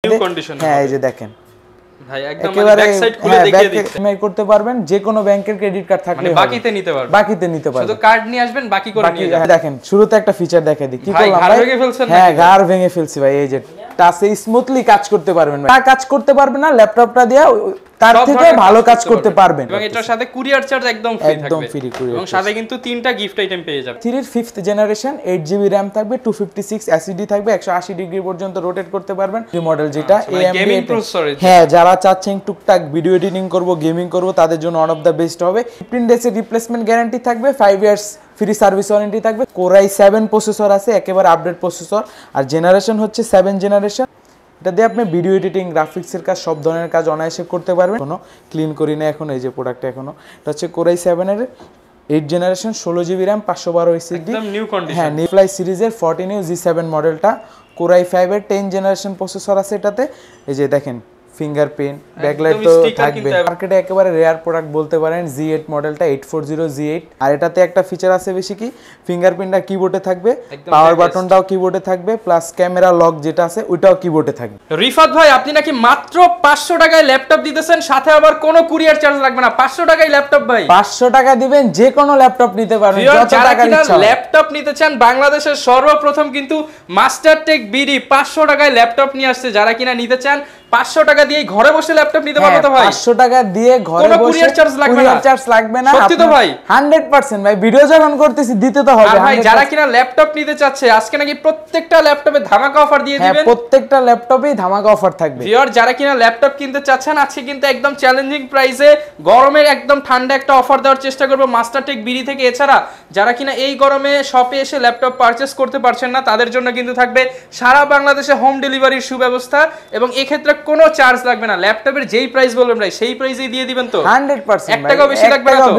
New condition হ্যাঁ এই যে দেখেন ভাই একদম ব্যাক সাইড খুলে দেখিয়ে দিচ্ছি ইএমআই করতে পারবেন যে কোনো ব্যাংকের ক্রেডিট কার্ড থাকলে মানে বাকিতে নিতে পারবেন শুধু কার্ড নিয়ে আসবেন বাকি করে নিয়ে যাবেন দেখেন শুরুতে একটা ফিচার দেখাই দিই কি করলাম ভাই ঘাড় ভেঙে ফেলছেন হ্যাঁ ঘাড় ভেঙে ফেলছি ভাই এই যে টাচে স্মুথলি কাজ করতে পারবেন ভাই কাজ করতে পারবেন না ল্যাপটপটা দিয়ে তার থেকে ভালো কাজ করতে পারবেন এবং এটার সাথে কুরিয়ার চার্জ একদম ফ্রি থাকবে এবং সাথে কিন্তু তিনটা গিফট আইটেম পেয়ে যাবেন 3 এর 5th জেনারেশন 8GB RAM থাকবে 256 SSD থাকবে 180 ডিগ্রি পর্যন্ত রোটেট করতে পারবেন এই মডেল যেটা গেমিং প্রসেসর হ্যাঁ যারা চাচ্ছেন টুকটাক ভিডিও এডিটিং করব গেমিং করব তাদের জন্য ওয়ান অফ দা বেস্ট হবে 15 ডেজ এর রিপ্লেসমেন্ট গ্যারান্টি থাকবে 5 ইয়ার্স ফ্রি সার্ভিস ওয়ারেন্টি থাকবে Core i7 প্রসেসর আছে একেবারে আপডেট প্রসেসর আর জেনারেশন হচ্ছে 7 জেনারেশন এটা দিয়ে আপনি ভিডিও এডিটিং গ্রাফিক্সের কাজ সব ধরনের কাজ অনায়াসে করতে পারবেন কোনো ক্লিন করি না এখন এই যে প্রোডাক্টটা এখনো এটা হচ্ছে Core i7 এর 8 জেনারেশন 16GB RAM 512 SSD একদম নিউ কন্ডিশন হ্যাঁ নিফ্লাই সিরিজের 14U G7 মডেলটা Core i5 এর 10 জেনারেশন প্রসেসর আছে এটাতে এই যে দেখেন ফিঙ্গারপ্রিন্ট ব্যাকলাইট তো থাকবে মার্কেটে একেবারে রেয়ার প্রোডাক্ট বলতে পারেন G8 মডেলটা 840 G8 আর এটাতে একটা ফিচার আছে বেশি কি ফিঙ্গারপ্রিন্টটা কিবোর্ডে থাকবে পাওয়ার বাটনটাও কিবোর্ডে থাকবে প্লাস ক্যামেরা লক যেটা আছে ওইটাও কিবোর্ডে থাকবে রিফাত ভাই আপনি নাকি মাত্র 500 টাকায় ল্যাপটপ দিতেছেন সাথে আবার কোনো কুরিয়ার চার্জ লাগবে না 500 টাকায় ল্যাপটপ ভাই 500 টাকা দিবেন যে কোনো ল্যাপটপ নিতে পারবেন যত টাকা ইচ্ছা ল্যাপটপ নিতে চান বাংলাদেশের সর্বপ্রথম কিন্তু মাস্টারটেক বিডি 500 টাকায় ল্যাপটপ নিয়ে আসছে যারা কিনা নিতে চান 500 টাকা দিয়ে ঘরে বসে ল্যাপটপ নিতে পারবে তো ভাই 500 টাকা দিয়ে ঘরে বসে কুরিয়ার চার্জ লাগবে না সত্যি তো ভাই 100% ভাই ভিডিও যখন করতেছি দিতে তো হবে আর ভাই যারা কিনা ল্যাপটপ নিতে চাচ্ছে আজকে নাকি প্রত্যেকটা ল্যাপটপে ধামাকা অফার দিয়ে দিবেন হ্যাঁ প্রত্যেকটা ল্যাপটপেই ধামাকা অফার থাকবে ভিউয়ার যারা কিনা ল্যাপটপ কিনতে চাচ্ছেন আজকে কিন্তু একদম চ্যালেঞ্জিং প্রাইসে গরমের একদম ঠান্ডা একটা অফার দেওয়ার চেষ্টা করব মাস্টারটেক বিডি থেকে এছাড়া যারা কিনা এই গরমে শপে এসে ল্যাপটপ পারচেজ করতে পারছেন না তাদের জন্য কিন্তু থাকবে সারা বাংলাদেশে হোম ডেলিভারির সুব্যবস্থা এবং এই ক্ষেত্রে কোনো চার্জ লাগবে না ল্যাপটপের যেই প্রাইস বলবেন ভাই সেই প্রাইসেই দিয়ে দিবেন তো 100% 1 টাকাও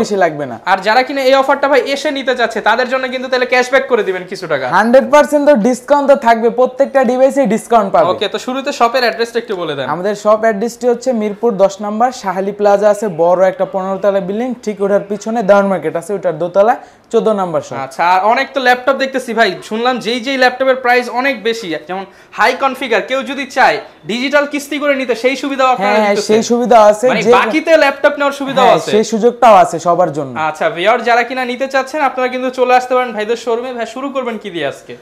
বেশি লাগবে না তো আর যারা কিনা এই অফারটা ভাই এসে নিতে চাচ্ছে তাদের জন্য কিন্তু তাহলে ক্যাশব্যাক করে দিবেন কিছু টাকা 100% তো ডিসকাউন্ট তো থাকবে প্রত্যেকটা ডিভাইসে ডিসকাউন্ট পাবে ওকে তো শুরুতে শপের অ্যাড্রেসটা একটু বলে দেন আমাদের শপ অ্যাড্রেসটি হচ্ছে মিরপুর 10 নম্বর শাহালি প্লাজা আছে বড় একটা 15 তলা বিল্ডিং ঠিক ওটার পিছনে দাউন মার্কেট আছে ওটার দোতলা 14 নম্বর শপ আচ্ছা আর অনেক তো ল্যাপটপ দেখতেছি ভাই শুনলাম যেই ল্যাপটপের প্রাইস অনেক বেশি যেমন হাই কনফিগার কেউ যদি চায় ডিজিটাল কিস্তি করে নিতে সেই সুবিধাও আপনারা দিতেছেন হ্যাঁ সেই সুবিধা আছে মানে বাকিতে ল্যাপটপ নেওয়ার সুবিধাও আছে সেই সুযোগটাও আছে সবার জন্য আচ্ছা ভিউয়ার যারা কিনা নিতে চাচ্ছেন আপনারা কিন্তু চলে আসতে পারেন ভাইদের শোরুমে ভাই শুরু করবেন কি দিয়ে আজকে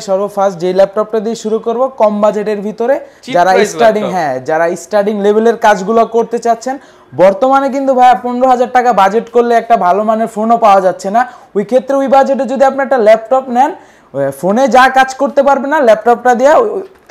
সর্বফার্স্ট যে ল্যাপটপটা দিয়ে শুরু করব কম বাজেটের ভিতরে যারা স্টার্টিং লেভেলের কাজগুলো করতে চাচ্ছেন বর্তমানে কিন্তু ভাই 15000 টাকা বাজেট করলে একটা ভালো মানের ফোনও পাওয়া যাচ্ছে না ওই ক্ষেত্রে ওই বাজেটে যদি আপনি একটা ল্যাপটপ নেন ফোনে যা কাজ করতে পারবেন না ল্যাপটপটা দিয়ে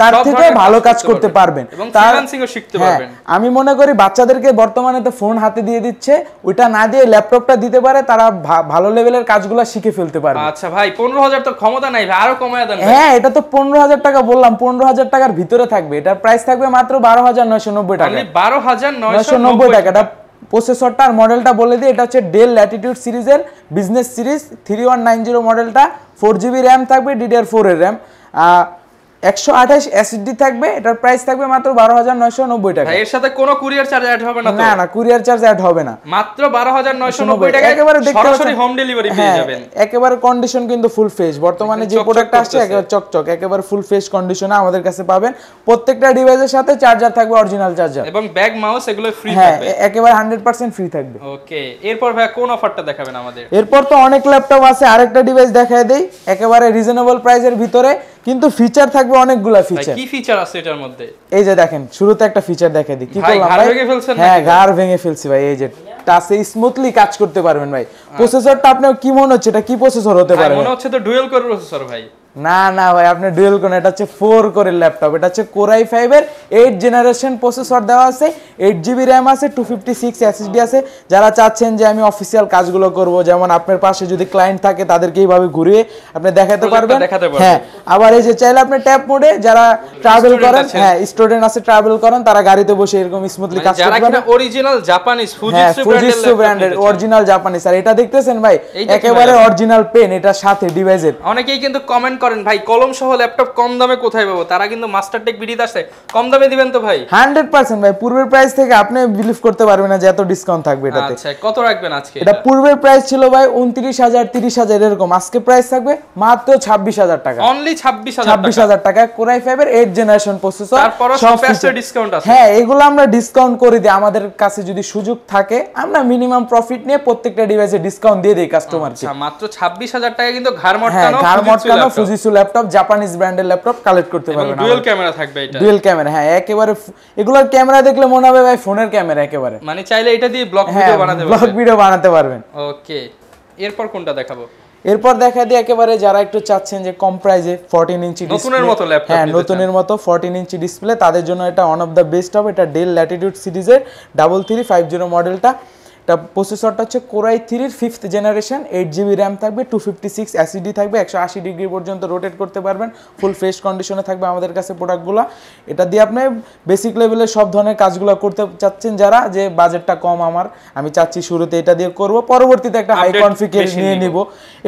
তার থেকে ভালো কাজ করতে পারবেন এবং ফ্রিল্যান্সিংও শিখতে পারবেন আমি মনে করি বাচ্চাদেরকে বর্তমানে তো ফোন হাতে দিয়ে দিচ্ছে ওইটা না দিয়ে ল্যাপটপটা দিতে পারে তারা ভালো লেভেলের কাজগুলো শিখে ফেলতে পারবে আচ্ছা ভাই 15000 তো ক্ষমতা নাই ভাই আরো কমায় দেন হ্যাঁ এটা তো 15000 টাকা বললাম 15000 টাকার ভিতরে থাকবে এটার প্রাইস থাকবে মাত্র 12990 টাকা মানে 12990 টাকা এটা প্রসেসরটা আর মডেলটা বলে দিই এটা হচ্ছে ডেল ল্যাটিটিউড সিরিজের বিজনেস সিরিজ 3190 মডেলটা 4GB RAM থাকবে DDR4 এর RAM 128 SSD থাকবে এটার প্রাইস থাকবে মাত্র 12990 টাকা এর সাথে কোনো কুরিয়ার চার্জ অ্যাড হবে না তো না কুরিয়ার চার্জ অ্যাড হবে না মাত্র 12990 টাকা একেবারে সরাসরি হোম ডেলিভারি পেয়ে যাবেন একেবারে কন্ডিশন কিন্তু ফুল ফ্রেশ বর্তমানে যে প্রোডাক্ট আসছে একেবারে চকচক একেবারে ফুল ফ্রেশ কন্ডিশনে আমাদের কাছে পাবেন প্রত্যেকটা ডিভাইসের সাথে চার্জার থাকবে অরিজিনাল চার্জার এবং ব্যাগ মাউস এগুলো ফ্রি থাকবে একেবারে 100% ফ্রি থাকবে ওকে এরপর ভাই কোন অফারটা দেখাবেন আমাদের এরপর তো অনেক ল্যাপটপ আছে আরেকটা ডিভাইস দেখায় দেই একেবারে রিজনেবল প্রাইসের ভিতরে কিন্তু ফিচার থাকবে অনেকগুলা ফিচার কি ফিচার আছে এটার মধ্যে এই যে দেখেন শুরুতে একটা ফিচার দেখাই দিই কি করলাম ভাই ঘাড় ভেঙে ফেলছেন হ্যাঁ ঘাড় ভেঙে ফেলছি ভাই এই যে টাচে স্মুথলি কাজ করতে পারবেন ভাই প্রসেসরটা আপনার কি মনে হচ্ছে এটা কি প্রসেসর হতে পারে মনে হচ্ছে তো ডুয়াল কোর প্রসেসর ভাই না ভাই আপনি ডুয়াল কোর এটা হচ্ছে 4 কোরের ল্যাপটপ এটা হচ্ছে Core i5 এর 8 জেনারেশন প্রসেসর দেওয়া আছে 8GB RAM আছে 256 SSD আছে যারা চাচ্ছেন যে আমি অফিশিয়াল কাজগুলো করব যেমন আপনার পাশে যদি ক্লায়েন্ট থাকে তাদেরকে এইভাবে ঘুরিয়ে আপনি দেখাতে পারবেন হ্যাঁ আবার এই যে চাইলে আপনি ট্যাব মোডে যারা ট্রাভেল করেন হ্যাঁ স্টুডেন্ট আছে ট্রাভেল করেন তারা গাড়িতে বসে এরকম স্মুথলি কাজ করতে পারবেন যারা অরিজিনাল জাপানিজ ফুজিৎসু ব্র্যান্ডের অরিজিনাল জাপানিজ আর এটা দেখতেছেন ভাই একেবারে অরিজিনাল পেন এটা সাথে ডিভাইসের অনেকেই কিন্তু কমেন্ট করেন ভাই, কলম সহ ল্যাপটপ কম দামে কোথায় পাবো? তারা কিন্তু মাস্টারটেক বিডিতে আসছে, কম দামে দিবেন তো ভাই? 100% ভাই, পূর্বের প্রাইস থেকে আপনি বিলিভ করতে পারবেন না যে এত ডিসকাউন্ট থাকবে এটাতে। আচ্ছা, কত রাখবেন আজকে? এটা পূর্বের প্রাইস ছিল ভাই 29,000 30,000 এরকম, আজকে প্রাইস থাকবে মাত্র 26,000 টাকা। অনলি 26,000 টাকা। কোরাই 5 এর 8 জেনারেশন প্রসেসর, তারপর সব ফ্যাক্টরি ডিসকাউন্ট আছে। হ্যাঁ, এগুলো আমরা ডিসকাউন্ট করে দিই, আমাদের কাছে যদি সুযোগ থাকে আমরা মিনিমাম প্রফিট নিয়ে প্রত্যেকটা ডিভাইসে ডিসকাউন্ট দিয়ে দেই কাস্টমারকে। আচ্ছা, মাত্র 26,000 টাকা কিন্তু ঘাড়মটকানো ফুজিসু ল্যাপটপ, জাপানিজ ব্র্যান্ডের ল্যাপটপ কালেক্ট করতে পারবেন। ডুয়াল ক্যামেরা থাকবে এটা, ডুয়াল ক্যামেরা, হ্যাঁ একেবারে এগুলোর ক্যামেরা দেখলে মনে হবে ভাই ফোনের ক্যামেরা একেবারে, মানে চাইলে এটা দিয়ে ব্লগ ভিডিও বানাতে পারবেন। ব্লগ ভিডিও বানাতে পারবেন। ওকে, এরপর কোনটা দেখাবো? এরপর দেখা দিই একেবারে যারা একটু চাচ্ছেন যে কম প্রাইসে 14 ইঞ্চি নতুনের মতো ল্যাপটপ, হ্যাঁ নতুনের মতো 14 ইঞ্চি ডিসপ্লে, তাদের জন্য এটা ওয়ান অফ দ্য বেস্ট হবে। এটা ডেল ল্যাটিটিউড সিরিজের 3350 মডেলটা। এটা প্রসেসরটা হচ্ছে core i 3 5th generation, 8GB RAM থাকবে, 256 এসএসডি থাকবে, 180 ডিগ্রি পর্যন্ত রোটেট করতে পারবেন, ফুল ফ্রেশ কন্ডিশনে থাকবে আমাদের কাছে প্রোডাক্টগুলো। এটা দিয়ে আপনি বেসিক লেভেলের সব ধরনের কাজগুলো করতে চাচ্ছেন, যারা যে বাজেটটা কম আমি চাচ্ছি শুরুতে এটা দিয়ে করব, পরবর্তীতে একটা হাই কনফিগার নিয়ে নিব,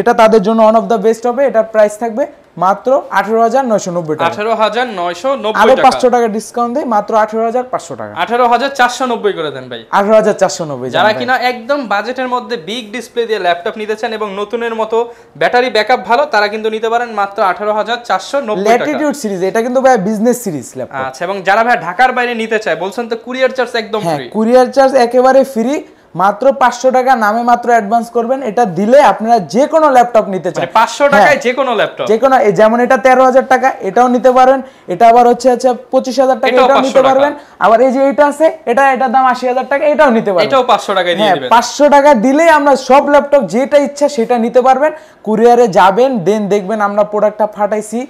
এটা তাদের জন্য ওয়ান অফ দ্য বেস্ট হবে। এটার প্রাইস থাকবে মাত্র 18,990 টাকা। 18,990 আরো টাকা, 500 টাকা ডিসকাউন্ট দেই, মাত্র 18,500 টাকা। 18,490 করে দেন ভাই। 18,490। যারা কিনা একদম বাজেটের মধ্যে বিগ ডিসপ্লে দিয়ে ল্যাপটপ নিতে চান এবং নতুনের মতো ব্যাটারি ব্যাকআপ ভালো, তারা কিন্তু নিতে পারেন মাত্র 18,490 টাকা। ল্যাটিটিউড সিরিজ, এটা কিন্তু ভাই বিজনেস সিরিজ ল্যাপটপ। আচ্ছা, এবং যারা ভাই ঢাকার বাইরে নিতে চায় বলছেন তো কুরিয়ার চার্জ একদম ফ্রি। কুরিয়ার চার্জ একেবারে ফ্রি, মাত্র 500 টাকা নামে মাত্র অ্যাডভান্স করবেন, এটা দিলে আপনারা যে কোনো ল্যাপটপ নিতে চান, 500 টাকায় যে কোনো ল্যাপটপ, যে কোনো, যেমন এটা 13,000 টাকা এটাও নিতে পারেন, এটা আবার হচ্ছে 25,000 টাকা এটাও নিতে পারবেন, আবার এই যে এটা আছে এটার দাম 80,000 টাকা এটাও নিতে পারবেন, এটাও 500 টাকায় দিয়ে দিবেন। 500 টাকা দিলেই আমরা সব ল্যাপটপ যেটা ইচ্ছা সেটা নিতে পারবেন। কুরিয়ারে যাবেন, দেন দেখবেন আমরা প্রোডাক্টটা ফাটাইছি,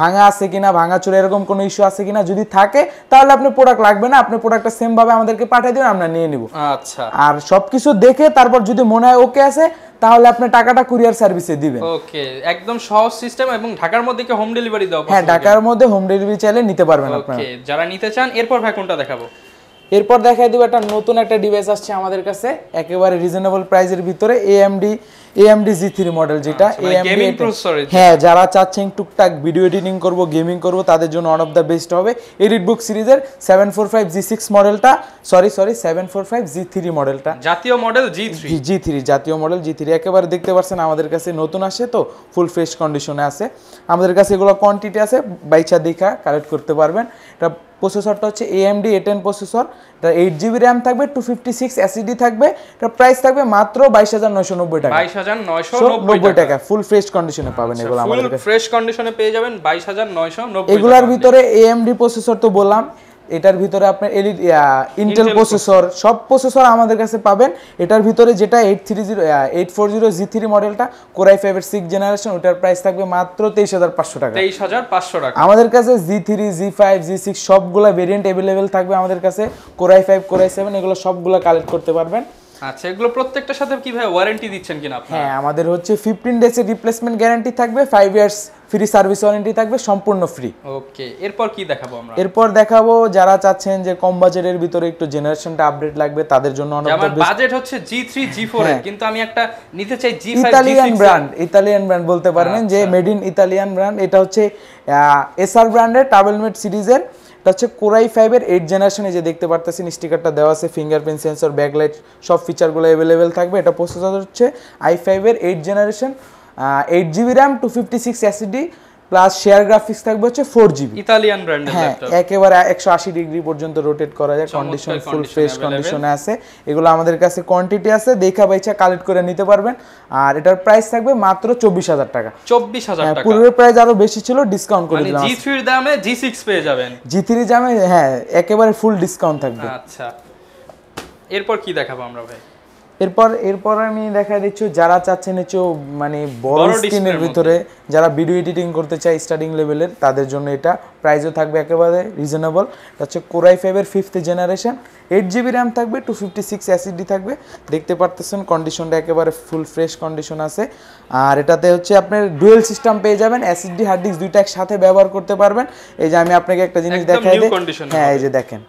ভাঙা আছে কিনা, ভাঙাচোরা এরকম কোনো ইস্যু আছে কিনা, যদি থাকে তাহলে আপনি প্রোডাক্ট লাগবে না, আপনি প্রোডাক্টটা সেম ভাবে আমাদেরকে পাঠিয়ে দিবেন, আমরা নিয়ে নিব। আচ্ছা, আর সবকিছু দেখে তারপর যদি মনে হয় ওকে আছে তাহলে আপনি টাকাটা কুরিয়ার সার্ভিসে দিবেন। ওকে, একদম সহজ সিস্টেম। এবং ঢাকার মধ্যে কি হোম ডেলিভারি দাও? হ্যাঁ, ঢাকার মধ্যে হোম ডেলিভারি চাইলে নিতে পারবেন আপনারা। ওকে, যারা নিতে চান। এরপর ভাই কোনটা দেখাবো? এরপর দেখাই দিব একটা নতুন একটা ডিভাইস আসছে আমাদের কাছে একেবারে রিজনেবল প্রাইসের ভিতরে, AMD G3 মডেল, যেটা গেমিং প্রসেসর। হ্যাঁ, যারা চাচ্ছেন টুকটাক ভিডিও এডিটিং করব, গেমিং করব, তাদের জন্য ওয়ান অফ দ্য বেস্ট হবে। এডিটবুক সিরিজের 745 G6 মডেলটা, সরি 745 G3 মডেলটা, জাতীয় মডেল G3, জাতীয় মডেল G3 একেবারে দেখতে পাচ্ছেন আমাদের কাছে নতুন আসে, তো ফুল ফ্রেশ কন্ডিশনে আছে আমাদের কাছে, এগুলো কোয়ান্টিটি আছে, বাইচা দেখা কালেক্ট করতে পারবেন। এটা প্রসেসরটা হচ্ছে AMD A10 প্রসেসর, এটা 8GB র্যাম থাকবে, 256 এসএসডি থাকবে, এটা প্রাইস থাকবে মাত্র 22,990 টাকা। 22,990 টাকা ফুল ফ্রেশ কন্ডিশনে পাবেন এগুলো আমাদের কাছে, ফুল ফ্রেশ কন্ডিশনে পেয়ে যাবেন 22,990। এগুলোর ভিতরে AMD প্রসেসর তো বললাম, এটার ভিতরে আপনার ইন্টেল প্রসেসর, সব প্রসেসর আমাদের কাছে পাবেন। এটার ভিতরে যেটা 840 G3 মডেলটা, কোরাই 5 এর 6th জেনারেশন, ওটার প্রাইস থাকবে মাত্র 23,500 টাকা। 23,500 টাকা। আমাদের কাছে G3 G5 G6 সবগুলা ভেরিয়েন্ট अवेलेबल থাকবে আমাদের কাছে, কোরাই 5 কোরাই 7 এগুলো সবগুলা কালেক্ট করতে পারবেন। আচ্ছা, এগুলো প্রত্যেকটার সাথে কি ভাই ওয়ারেন্টি দিচ্ছেন কিনা আপনারা? হ্যাঁ, আমাদের হচ্ছে 15 ডেজ এর রিপ্লেসমেন্ট গ্যারান্টি থাকবে, 5 ইয়ার্স ফ্রি সার্ভিস ওয়ারেন্টি থাকবে, সম্পূর্ণ ফ্রি। ওকে, এরপর কি দেখাবো আমরা? এরপর দেখাবো যারা চাচ্ছেন যে কম বাজেটের ভিতরে একটু জেনারেশনটা আপডেট লাগবে, তাদের জন্য আমার বাজেট হচ্ছে G3 G4 এর, কিন্তু আমি একটা নিতে চাই G5 ইতালিয়ান ব্র্যান্ড বলতে পারবেন, যে মেড ইন ইতালিয়ান ব্র্যান্ড। এটা হচ্ছে এসআর ব্র্যান্ডের টাবেলমেট সিরিজের, এটা হচ্ছে কোরাই 5 এর 8th জেনারেশনে, যে দেখতে পারতেছেন স্টিকারটা দেওয়া আছে, ফিঙ্গারপ্রিন্ট সেন্সর, ব্যাকলাইট সব ফিচারগুলো अवेलेबल থাকবে। এটা প্রসেসর হচ্ছে i5 এর 8th generation, 8GB RAM, 256 SSD plus share graphics থাকবে হচ্ছে 4GB। ইতালিয়ান ব্র্যান্ডের ল্যাপটপ, একেবারে 180 ডিগ্রি পর্যন্ত রোটেট করা যায়, কন্ডিশন ফুল ফ্রেশ কন্ডিশনে আছে। এগুলো আমাদের কাছে কোয়ান্টিটি আছে, দেখা বাইচা কালেক্ট করে নিতে পারবেন। আর এটার প্রাইস থাকবে মাত্র 24,000 টাকা। 24,000 টাকা, পূর্বের প্রাইস আরো বেশি ছিল, ডিসকাউন্ট করে দিলাম। G3 এর দামে G6 পেয়ে যাবেন, G3 দামে, হ্যাঁ একেবারে ফুল ডিসকাউন্ট থাকবে। আচ্ছা, এরপর কি দেখাবো আমরা ভাই? এরপর আমি দেখা দিচ্ছি যারা চাচ্ছেন একটু মানে বড় স্ক্রিনের ভিতরে, যারা ভিডিও এডিটিং করতে চায় স্টার্টিং লেভেলের, তাদের জন্য এটা প্রাইসও থাকবে একেবারে রিজনেবল। এটা হচ্ছে কোরাই 5 এর 5th জেনারেশন, 8GB র্যাম থাকবে, 256 এসএসডি থাকবে, দেখতে পারতেছেন কন্ডিশনটা একেবারে ফুল ফ্রেশ কন্ডিশন আছে। আর এটাতে হচ্ছে আপনার ডুয়েল সিস্টেম পেয়ে যাবেন, এসএসডি হার্ড ডিস্ক দুইটা একসাথে ব্যবহার করতে পারবেন। এই যে আমি আপনাকে একটা জিনিস দেখাই দিই, হ্যাঁ এই যে দেখেন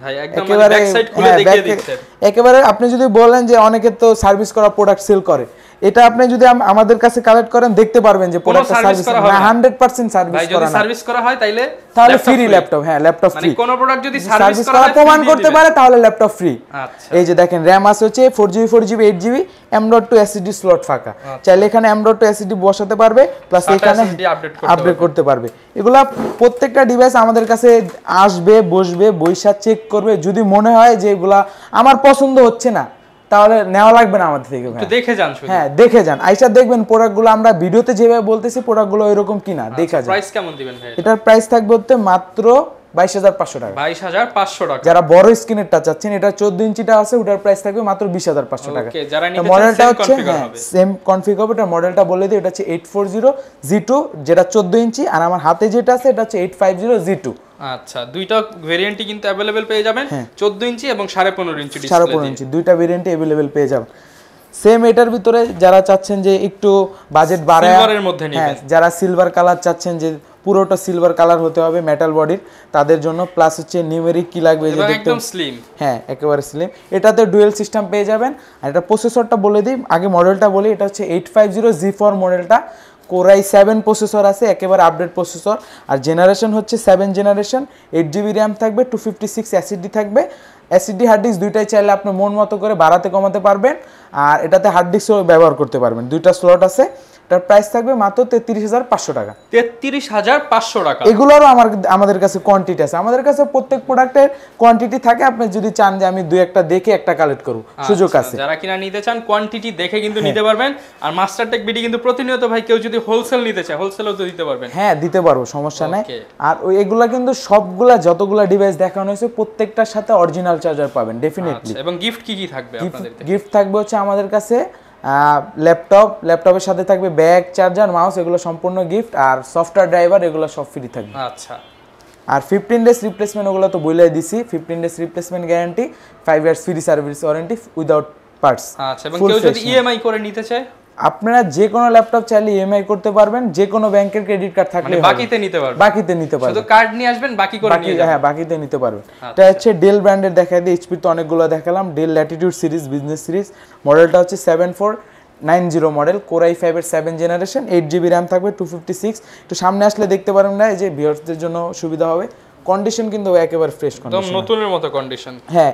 ভাই, একদম ব্যাক সাইড খুলে দেখিয়ে দিচ্ছেন। একেবারে আপনি যদি বলেন যে অনেকে তো সার্ভিস করা প্রোডাক্ট সেল করে, এটা আপনি যদি আমাদের কাছে কালেক্ট করেন দেখতে পারবেন যে প্রোডাক্টটা সার্ভিস করা হয় 100% সার্ভিস করা যদি সার্ভিস করা হয় তাহলে ফ্রি ল্যাপটপ, হ্যাঁ ল্যাপটপ ফ্রি। মানে কোন প্রোডাক্ট যদি সার্ভিস করা হয় প্রমাণ করতে পারে তাহলে ল্যাপটপ ফ্রি। আচ্ছা, এই যে দেখেন র‍্যাম আছে হচ্ছে 4GB 4GB 8GB M.2 SSD slot ফাঁকা, চাইলে এখানে M.2 SSD বসাতে পারবে, প্লাস এখানে আপডেট করতে পারবে। এগুলা প্রত্যেকটা ডিভাইস আমাদের কাছে আসবে, বসবে, বইসা চেক করবে, যদি মনে হয় যে এগুলা আমার পছন্দ হচ্ছে না তাহলে নেওয়া লাগবে না আমাদের থেকে, একটু দেখে যান শুধু। হ্যাঁ দেখে যান, আইসা দেখবেন প্রোডাক্টগুলো আমরা ভিডিওতে যেভাবে বলতেছি প্রোডাক্টগুলো এরকম কিনা দেখা যায়। প্রাইস কেমন দিবেন ভাই? এটার প্রাইস থাকবে হচ্ছে মাত্র 22,500 টাকা। 22,500 টাকা। যারা বড় স্ক্রিনেরটা চাচ্ছেন, এটা 14 ইঞ্চিটা আছে, ওটার প্রাইস থাকবে মাত্র 20,500 টাকা। ওকে, যারা নিতে চান মডেলটা হচ্ছে সেম কনফিগ হবে। এটা মডেলটা বলে দিই, এটা হচ্ছে 840G2 যেটা 14 ইঞ্চি, আর আমার হাতে যেটা আছে এটা হচ্ছে 850G2। আচ্ছা, দুইটা ভেরিয়েন্টই কিন্তু अवेलेबल পেয়ে যাবেন, 14 ইঞ্চি এবং 15.5 ইঞ্চি ডিসপ্লে। 15.5 ইঞ্চি দুইটা ভেরিয়েন্টই अवेलेबल পেয়ে যাবেন। সেম এটার ভিতরে যারা চাচ্ছেন যে একটু বাজেট বাড়ায় সিলভারের মধ্যে নেবেন, যারা সিলভার কালার চাচ্ছেন যে পুরোটা সিলভার কালার হতে হবে মেটাল বডির, তাদের জন্য প্লাস হচ্ছে নিউমেরিক কি লাগবে যে দেখতে একদম স্লিম, হ্যাঁ একেবারে স্লিম। এটাতে ডুয়েল সিস্টেম পেয়ে যাবেন। আর এটা প্রসেসরটা বলে দিই, আগে মডেলটা বলি, এটা হচ্ছে 850G4 মডেলটা, Core i7 প্রসেসর আছে, একেবারে আপডেট প্রসেসর। আর জেনারেশন হচ্ছে 7 জেনারেশন, 8GB র্যাম থাকবে, 256 SSD থাকবে। এসএসডি হার্ড ডিস্ক দুইটাই চাইলে আপনি মন মতো করে বাড়াতে কমাতে পারবেন, আর এটাতে হার্ড ডিস্কও ব্যবহার করতে পারবেন, দুইটা স্লট আছে। এটার প্রাইস থাকবে মাত্র 33,500 টাকা। 33,500 টাকা। এগুলোরও আমাদের কাছে কোয়ান্টিটি আছে, আমাদের কাছে প্রত্যেক প্রোডাক্টের কোয়ান্টিটি থাকে। আপনি যদি চান যে আমি দুই একটা দেখে একটা কালেক্ট করব, সুযোগ আছে। যারা কিনা নিতে চান কোয়ান্টিটি দেখে কিন্তু নিতে পারবেন। আর মাস্টারটেক বিডি কিন্তু প্রতিনিয়ত ভাই কেউ যদি হোলসেল নিতে চায় হোলসেলও তো দিতে পারবেন। হ্যাঁ দিতে পারবো, সমস্যা নাই। আর ওই এগুলা কিন্তু সবগুলা যতগুলা ডিভাইস দেখানো হয়েছে প্রত্যেকটার সাথে অরিজিনাল চার্জার পাবেন ডেফিনেটলি। এবং গিফট কি কি থাকবে আপনাদের? গিফট থাকবে হচ্ছে আমাদের কাছে ল্যাপটপের সাথে থাকবে ব্যাগ, চার্জার, মাউস, এগুলো সম্পূর্ণ গিফট। আর সফটওয়্যার ড্রাইভার এগুলো সব ফ্রি থাকবে। আচ্ছা, আর 15 ডেজ রিপ্লেসমেন্ট ওগুলো তো বলেই দিছি, 15 days replacement guarantee, 5 years free service warranty without parts. আচ্ছা, এবং কেউ যদি ইএমআই করে নিতে চায়, আপনারা যে কোনো ল্যাপটপ চাইলে ইএমআই করতে পারবেন, যে কোনো ব্যাংকের ক্রেডিট কার্ড থাকলে বাকিতে নিতে পারবেন। বাকিতে নিতে পারবেন, শুধু কার্ড নিয়ে আসবেন, বাকি করে নিয়ে যাবেন। হ্যাঁ বাকিতে নিতে পারবেন। এটা হচ্ছে ডেল ব্র্যান্ডের, দেখাই দিই। এইচপি তো অনেকগুলো দেখালাম, del Latitude series, business series. মডেলটা হচ্ছে 7490 মডেল, Core i5 এর 7 জেনারেশন, 8GB র্যাম থাকবে, 256। একটু সামনে আসলে দেখতে পারবেন না, এই যে ভিউয়ারদের জন্য সুবিধা হবে। কন্ডিশন কিন্তু একেবারে ফ্রেশ কন্ডিশন, একদম নতুনের মতো কন্ডিশন। হ্যাঁ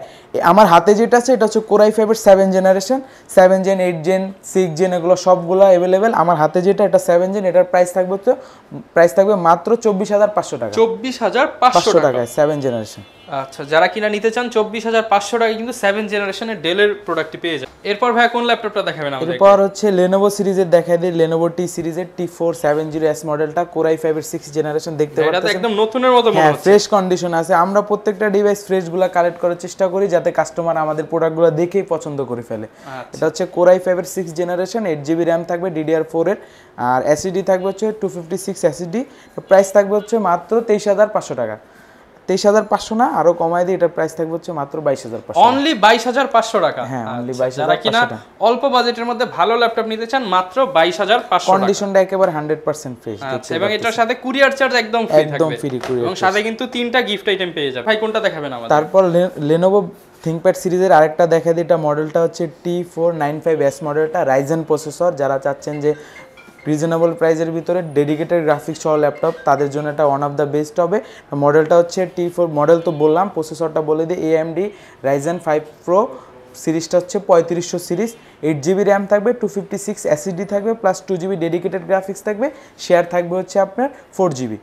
আমার হাতে যেটা আছে এটা হচ্ছে Core i5 এর 7 জেনারেশন, 7 জেন, 8 জেন, 6 জেন, এগুলো সবগুলো अवेलेबल। আমার হাতে যেটা এটা 7 জেন, এটার প্রাইস থাকবে মাত্র 24,500 টাকা। 24,500 টাকায় 7 জেনারেশন। আচ্ছা, যারা কিনা নিতে চান 24,500 টাকায় কিন্তু 7 জেনারেশনের ডেলের প্রোডাক্টটি পেয়ে যায়। এরপর ভাই কোন ল্যাপটপটা দেখাবেন আমাদের? এরপর হচ্ছে Lenovo সিরিজের দেখাই দিই, Lenovo T সিরিজের T470S মডেলটা, Core i5 এর 6 জেনারেশন। দেখতে পাচ্ছেন এটা তো একদম নতুনের মতো মনে হচ্ছে, ফ্রেশ কন্ডিশন আছে। আমরা প্রত্যেকটা ডিভাইস ফ্রেশগুলো কালেক্ট করার চেষ্টা করি যাতে কাস্টমার আমাদের প্রোডাক্টগুলো দেখেই পছন্দ করে ফেলে। এটা হচ্ছে Core i5 এর 6 জেনারেশন, 8GB র্যাম থাকবে, DDR4 এর, আর এসএসডি থাকবে হচ্ছে 256 এসএসডি। প্রাইস থাকবে হচ্ছে মাত্র 23,500 টাকা। 23,500 না, আরো কমায় দিই, এটার প্রাইস থাকবে হচ্ছে মাত্র 22,500। অনলি 22,500 টাকা। হ্যাঁ অনলি 22,500 যারা কিনা অল্প বাজেটের মধ্যে ভালো ল্যাপটপ নিতে চান মাত্র 22,500 টাকা। কন্ডিশনটা একেবারে 100% ফ্রেশ। আচ্ছা, এবং এটার সাথে কুরিয়ার চার্জ একদম ফ্রি থাকবে, একদম ফ্রি কুরিয়ার, এবং সাথে কিন্তু 3টা গিফট আইটেম পেয়ে যাবেন। ভাই কোনটা দেখাবেন আমাদের? তারপর Lenovo ThinkPad সিরিজের আরেকটা দেখা দিই, এটা মডেলটা হচ্ছে T495S মডেলটা, রাইজেন প্রসেসর। যারা চাচ্ছেন যে রিজনেবল প্রাইসের ভিতরে ডেডিকেটেড গ্রাফিক্স সহ ল্যাপটপ, তাদের জন্য এটা ওয়ান অফ দ্য বেস্ট হবে। মডেলটা হচ্ছে T4 মডেল তো বললাম, প্রসেসরটা বলে দিই AMD Ryzen 5 Pro, সিরিজটা হচ্ছে 3500 সিরিজ, 8GB র্যাম থাকবে, 256 এসএসডি থাকবে, প্লাস 2GB ডেডিকেটেড গ্রাফিক্স থাকবে, শেয়ার থাকবে হচ্ছে আপনার 4GB।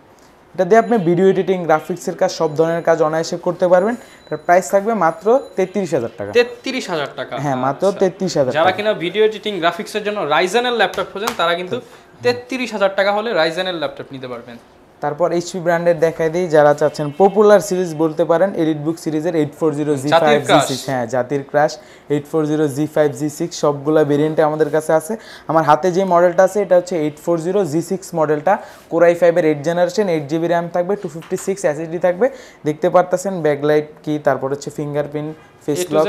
এটা দিয়ে আপনি ভিডিও এডিটিং, গ্রাফিক্সের কাজ, সব ধরনের কাজ অনায়াসে করতে পারবেন। এটার প্রাইস থাকবে মাত্র 33,000 টাকা। 33,000 টাকা? হ্যাঁ মাত্র 33,000। যারা কিনা ভিডিও এডিটিং, গ্রাফিক্সের জন্য রাইজেনের ল্যাপটপ খোঁজেন তারা কিন্তু 33,000 টাকা হলে রাইজেনের ল্যাপটপ নিতে পারবেন। তারপর এইচপি ব্র্যান্ডের দেখাই দিই, যারা চাচ্ছেন পপুলার সিরিজ বলতে পারেন, এলিটবুক সিরিজের 840G5G6, হ্যাঁ জাতির ক্রাশ 840G5G6 সবগুলা ভেরিয়েন্টে আমাদের কাছে আছে। আমার হাতে যে মডেলটা আছে এটা হচ্ছে 840G6 মডেলটা, Core i5 এর 8 জেনারেশন, 8GB র্যাম থাকবে, 256 এসএসডি থাকবে। দেখতে পারতেছেন ব্যাকলাইট কি, তারপর হচ্ছে ফিঙ্গারপ্রিন্ট, ফেস লক,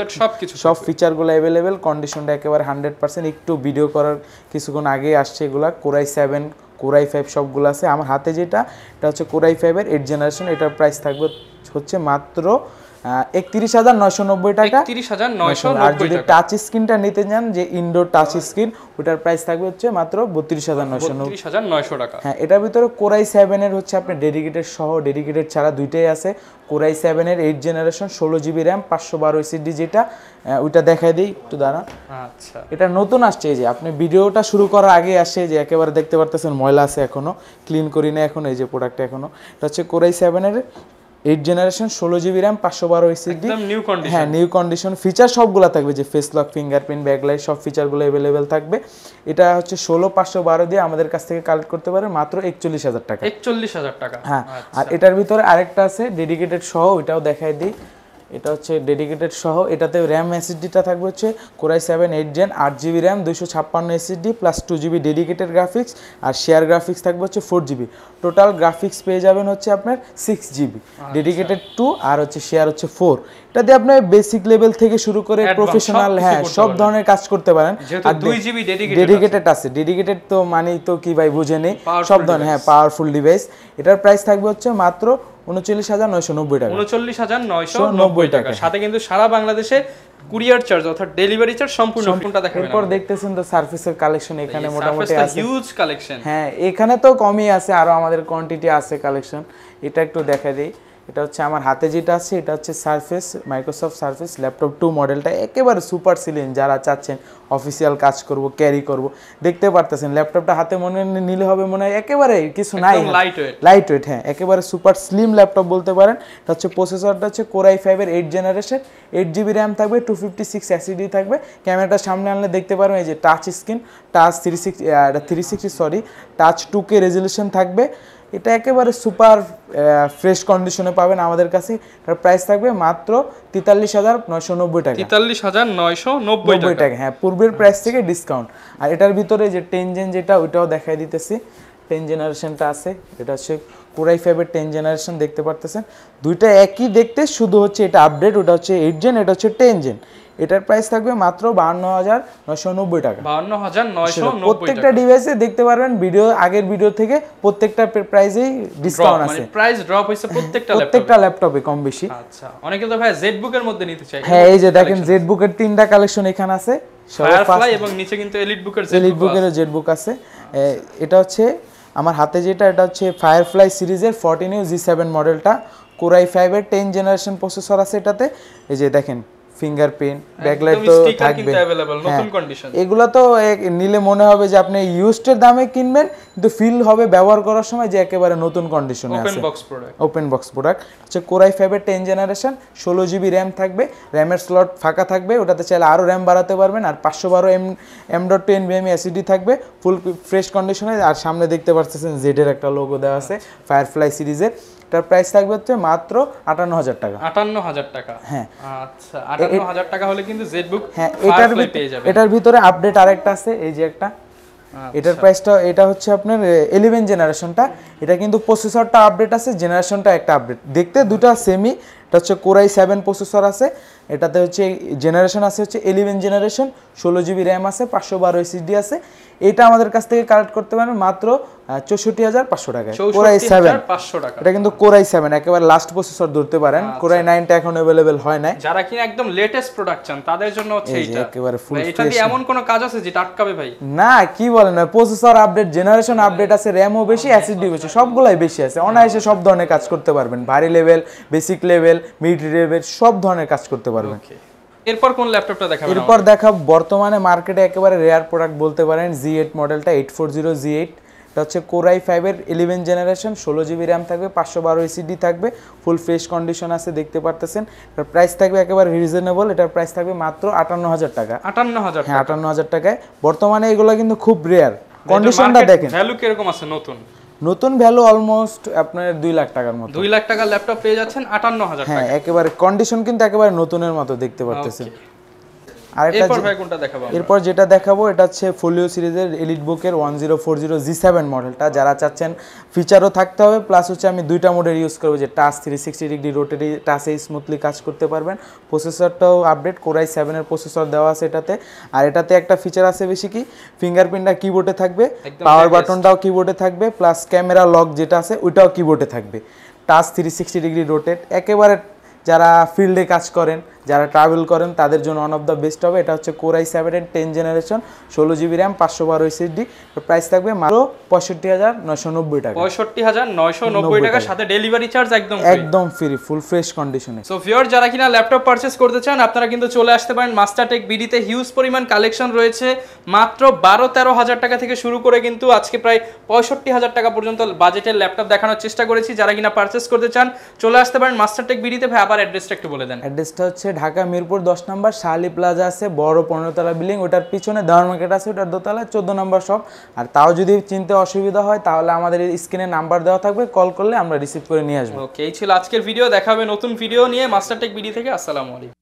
সব ফিচারগুলো अवेलेबल। কন্ডিশনটা একেবারে 100%। একটু ভিডিও করার কিছুক্ষণ আগে আসছে এগুলা, Core i7, Core i5 সবগুলো আছে। আমার হাতে যেটা এটা হচ্ছে Core i5 এর 8 জেনারেশন, এটার প্রাইস থাকবে হচ্ছে মাত্র 31,990 টাকা। 31,990 আর যদি টাচ স্ক্রিনটা নিতে চান, যে ইনডোর টাচ স্ক্রিন, ওটার প্রাইস থাকবে হচ্ছে মাত্র 32,990 টাকা। হ্যাঁ, এটার ভিতরে কোরাই 7 এর হচ্ছে আপনার ডেডিকেটেড সহ ডেডিকেটেড ছাড়া দুইটাই আছে। কোরাই 7 এর 8 জেনারেশন 16 জিবি র্যাম 512 এসএসডি, যেটা ওইটা দেখাই দিই একটু দাঁড়া। আচ্ছা, এটা নতুন আসছে, এই যে আপনি ভিডিওটা শুরু করার আগে আসে, যে একেবারে দেখতে পারতেছেন ময়লা আছে, এখনো ক্লিন করি না এখন, এই যে প্রোডাক্টটা এখনো। এটা হচ্ছে কোরাই 7 এর 8 জেনারেশন 16 জিবি র্যাম 512 এসএসডি, একদম নিউ কন্ডিশন। হ্যাঁ, নিউ কন্ডিশন। ফিচার সবগুলো থাকবে, যে ফেস লক, ফিঙ্গারপ্রিন্ট, ব্যাকলাইট, সব ফিচারগুলো अवेलेबल থাকবে। এটা হচ্ছে 16512 দিয়ে আমাদের কাছ থেকে কালেক্ট করতে পারেন মাত্র 41,000 টাকা। 41,000 টাকা। হ্যাঁ, আর এটার ভিতরে আরেকটা আছে ডেডিকেটেড সহ, এটাও দেখাই দিই। এটা হচ্ছে ডেডিকেটেড সহ, এটাতে র্যাম এসএসডিটা থাকবে হচ্ছে core i 7 8 gen 8 GB RAM 256 SSD plus 2 GB dedicated graphics, আর শেয়ার গ্রাফিক্স থাকবে হচ্ছে 4 জিবি। টোটাল গ্রাফিক্স পেয়ে যাবেন হচ্ছে আপনার 6 জিবি, ডেডিকেটেড 2 আর হচ্ছে শেয়ার হচ্ছে 4। এটা দিয়ে আপনি বেসিক লেভেল থেকে শুরু করে প্রফেশনাল, হ্যাঁ, সব ধরনের কাজ করতে পারেন। আর 2 জিবি ডেডিকেটেড আছে, ডেডিকেটেড তো মানেই তো কি ভাই বুঝেনি, সব ধরনের, হ্যাঁ, পাওয়ারফুল ডিভাইস। এটার প্রাইস থাকবে হচ্ছে মাত্র 39,990 টাকা। 39,990 টাকা। সাথে কিন্তু সারা বাংলাদেশে কুরিয়ার চার্জ অর্থাৎ ডেলিভারি চার্জ সম্পূর্ণ ফোনটা দেখাবেন। এরপর দেখতেছেন তো সারফেসের কালেকশন এখানে মোটামুটি আছে, হিউজ কালেকশন। হ্যাঁ, এখানে তো কমই আছে, আরো আমাদের কোয়ান্টিটি আছে কালেকশন। এটা একটু দেখা দেই। এটা হচ্ছে আমার হাতে যেটা আছে, এটা হচ্ছে সারফেস, মাইক্রোসফট সারফেস ল্যাপটপ 2 মডেলটা, একেবারে সুপার সিলিং। যারা চাচ্ছেন অফিসিয়াল কাজ করব, ক্যারি করব, দেখতে পারতেছেন ল্যাপটপটা হাতে মনে নিলে হবে মনে হয় একেবারে কিছু নাই, লাইট ওয়েট, হ্যাঁ, একেবারে সুপার স্লিম ল্যাপটপ বলতে পারেন। এটা হচ্ছে প্রসেসরটা হচ্ছে কোরাই 5 এর 8 জেনারেশন, 8 জিবি র্যাম থাকবে, 256 এসএসডি থাকবে। ক্যামেরাটা সামনে আনলে দেখতে পারবেন, এই যে touch screen, touch 360 sorry touch 2K resolution থাকবে। এটা একেবারে সুপার ফ্রেশ কন্ডিশনে পাবেন আমাদের কাছে। এটার প্রাইস থাকবে মাত্র 43,990 টাকা। 43,990 টাকা, হ্যাঁ, পূর্বের প্রাইস থেকে ডিসকাউন্ট। আর এটার ভিতরে যে 10 জেন যেটা, ওইটাও দেখাই দিতেছি। 10 জেনারেশনটা আছে, এটা হচ্ছে কোরাই 5 এর 10 জেনারেশন, দেখতে পারতেছেন দুইটা একই দেখতে, শুধু হচ্ছে এটা আপডেট, ওটা হচ্ছে 8 জেন, এটা হচ্ছে 10 জেন। এটার প্রাইস থাকবে মাত্র 52,990 টাকা। 52,990 প্রত্যেকটা ডিভাইসে দেখতে পারবেন ভিডিও, আগের ভিডিও থেকে প্রত্যেকটা প্রাইসেই ডিসকাউন্ট আছে, মানে প্রাইস ড্রপ হইছে প্রত্যেকটা ল্যাপটপে কম বেশি। আচ্ছা, অনেকে তো ভাই জেডবুক এর মধ্যে নিতে চায়। হ্যাঁ, এই যে দেখেন জেডবুক এর 3টা কালেকশন এখানে আছে, ফায়ারফ্লাই এবং নিচে কিন্তু এলিটবুক এর জেডবুক আছে। এটা হচ্ছে আমার হাতে যেটা, এটা হচ্ছে ফায়ারফ্লাই সিরিজের 14U G7 মডেলটা, কোরাই 5 এর 10 জেনারেশন প্রসেসর আছে এটাতে। এই যে দেখেন ফিঙ্গারপ্রিন্ট, ব্যাকলাইট তো থাকবে, নতুন কন্ডিশন। এগুলো তো নিলে মনে হবে যে আপনি ইউজড দামে কিনবেন, কিন্তু ফিল হবে ব্যবহার করার সময় যে একেবারে নতুন কন্ডিশনে আছে। ওপেন বক্স প্রোডাক্ট হচ্ছে কোরাই 5 এর 10 জেনারেশন, 16 জিবি র্যাম থাকবে, র্যামের স্লট ফাঁকা থাকবে, ওটাতে চাইলে আরও র্যাম বাড়াতে পারবেন। আর 512 M.2 NVMe এসএসডি থাকবে, ফুল ফ্রেশ কন্ডিশনে। আর সামনে দেখতে পাচ্ছেন জেড এর একটা লোগো দেওয়া আছে ফায়ারফ্লাই সিরিজের। এটার প্রাইস থাকবে হচ্ছে মাত্র 58,000 টাকা। 58,000 টাকা, হ্যাঁ। আচ্ছা, 58,000 টাকা হলে কিন্তু জেডবুক ফায়ারফ্লাই পেয়ে যাবেন। এটার ভিতরে আপডেট আরেকটা আছে, এই যে একটা, এটার প্রাইসটা, এটা হচ্ছে আপনার 11 জেনারেশনটা। এটা কিন্তু প্রসেসরটা আপডেট আছে, জেনারেশনটা একটা আপডেট, দেখতে দুটো সেমি। এটা হচ্ছে কোরাই 7 প্রসেসর আছে, এটাতে হচ্ছে জেনারেশন আছে হচ্ছে 11 জেনারেশন, 16 জিবি র্যাম আছে, 512 এসএসডি আছে। এটা আমাদের কাছ থেকে কালেক্ট করতে পারেন মাত্র 64,500 টাকায়। কোরাই 7 টাকা, এটা কিন্তু কোরাই 7 একেবারে লাস্ট প্রসেসর ধরতে পারেন। কোরাই 9টা এখন अवेलेबल হয় না। যারা কিনা একদম লেটেস্ট প্রোডাক্ট চান তাদের জন্য হচ্ছে এটা একেবারে ফুল ফ্রেশ। এটা দিয়ে এমন কোন কাজ আছে যেটা আটকাবে ভাই? না, কি বলেন, প্রসেসর আপডেট, জেনারেশন আপডেট আছে, র‍্যামও বেশি, এসএসডি বেশি, সবগুলাই বেশি আছে। অনায়াসে সব ধরনের কাজ করতে পারবেন, ভারী level, basic level, mid level, সব ধরনের কাজ করতে পারবেন। এরপর কোন ল্যাপটপটা দেখাবেন? এরপর দেখাব বর্তমানে মার্কেটে একেবারে রেয়ার প্রোডাক্ট বলতে পারেন, Z8 মডেলটা, 840Z8। এটা হচ্ছে কোরাই 5 এর 11 জেনারেশন, 16 জিবি র্যাম থাকবে, 512 এসএসডি থাকবে, ফুল ফ্রেশ কন্ডিশন আছে, দেখতে পারতেছেন। এটার প্রাইস থাকবে একেবারে রিজনেবল, এটার প্রাইস থাকবে মাত্র 58,000 টাকা। 58,000? হ্যাঁ, 58,000 টাকায়। বর্তমানে এগুলো কিন্তু খুব রেয়ার। কন্ডিশনটা দেখেন, ভ্যালু কিরকম আছে? নতুন ভ্যালু অলমোস্ট আপনার 2 লাখ টাকার মতো। 2 লাখ টাকার ল্যাপটপ পেয়ে যাচ্ছেন 58,000 টাকা। হ্যাঁ, একেবারে কন্ডিশন কিন্তু একেবারে নতুনের মতো দেখতে পারতেছেন। এরপর যেটা দেখাবো এটা হচ্ছে ফোলিও সিরিজের এলিটবুকের 1040 G7 মডেলটা। যারা চাচ্ছেন ফিচারও থাকতে হবে, প্লাস হচ্ছে আমি দুইটা মোডের ইউজ করবো, যে টাচ 360 ডিগ্রি রোটেটরি টাচে স্মুথলি কাজ করতে পারবেন। প্রসেসরটাও আপডেট, কোরাই 7 এর প্রসেসর দেওয়া আছে এটাতে। আর এটাতে একটা ফিচার আছে বেশি কি, ফিঙ্গারপ্রিন্টটা কিবোর্ডে থাকবে, পাওয়ার বাটনটাও কিবোর্ডে থাকবে, প্লাস ক্যামেরা লক যেটা আছে ওইটাও কিবোর্ডে থাকবে। টাচ 360 ডিগ্রি রোটেট, একেবারে যারা ফিল্ডে কাজ করেন, যারা ট্রাভেল করেন তাদের জন্য ওয়ান অফ দ্য বেস্ট হবে। এটা হচ্ছে core i7 10 generation, 16GB RAM, 512 SSD। Price থাকবে মাত্র 65,990 টাকা। 65,990 টাকা, সাথে ডেলিভারি চার্জ একদম ফ্রি, ফুল ফ্রেশ কন্ডিশনে। সো ভিউয়ার, যারা কিনা ল্যাপটপ পারচেজ করতে চান আপনারা কিন্তু চলে আসতে পারেন মাস্টারটেক বিডিতে। হিউজ পরিমাণ কালেকশন রয়েছে, মাত্র 12-13 হাজার টাকা থেকে শুরু করে কিন্তু আজকে প্রায় 65,000 টাকা পর্যন্ত বাজেটের ল্যাপটপ দেখানোর চেষ্টা করেছি। যারা কিনা পারচেজ করতে চান চলে আসতে পারেন মাস্টারটেক বিডিতে। ভাই আবার অ্যাড্রেসটা একটু বলে দেন। অ্যাড্রেসটা হচ্ছে ঢাকা মিরপুর 10 নম্বর শাহালি প্লাজা আছে, বড় 15 তলা বিল্ডিং, ওটার পিছনে দেওয়ার মার্কেট আছে, ওটার দোতলায় 14 নম্বর শপ। আর তাও যদি চিনতে অসুবিধা হয় তাহলে আমাদের স্ক্রিনে নাম্বার দেওয়া থাকবে, কল করলে আমরা রিসিভ করে নিয়ে আসবো। ওকে, এই ছিল আজকের ভিডিও। দেখা হবে নতুন ভিডিও নিয়ে মাস্টারটেক বিডি থেকে। আসসালামু আলাইকুম।